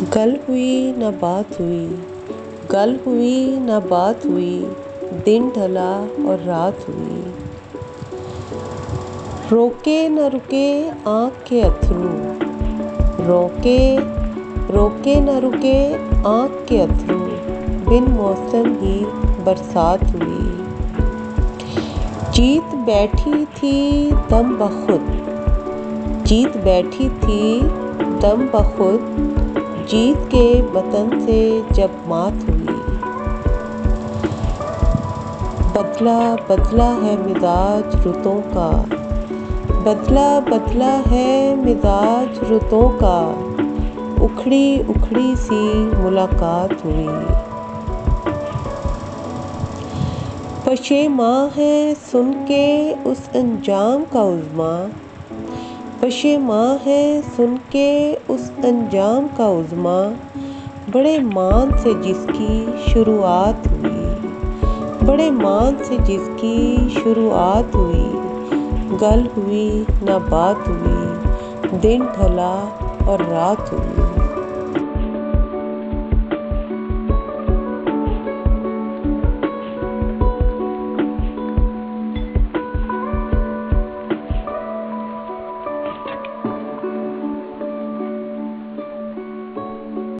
गल हुई न बात हुई, गल हुई न बात हुई, दिन ढला और रात हुई। रोके न रुके आँख के अथरू, रोके रोके न रुके आँख के अथरू, बिन मौसम ही बरसात हुई। जीत बैठी थी दम बखुद, जीत बैठी थी दम बखुद, जीत के वतन से जब मात हुई। बदला बदला है मिजाज रुतों का, बदला बदला है मिजाज रुतों का, उखड़ी उखड़ी सी मुलाकात हुई। पशेमां है सुन के उस अंजाम का उज़्मा, पशेमां है सुन के उस अंजाम का उज़्मा, बड़े मान से जिसकी शुरुआत हुई, बड़े मान से जिसकी शुरुआत हुई। गल हुई न बात हुई, दिन ढला और रात हुई।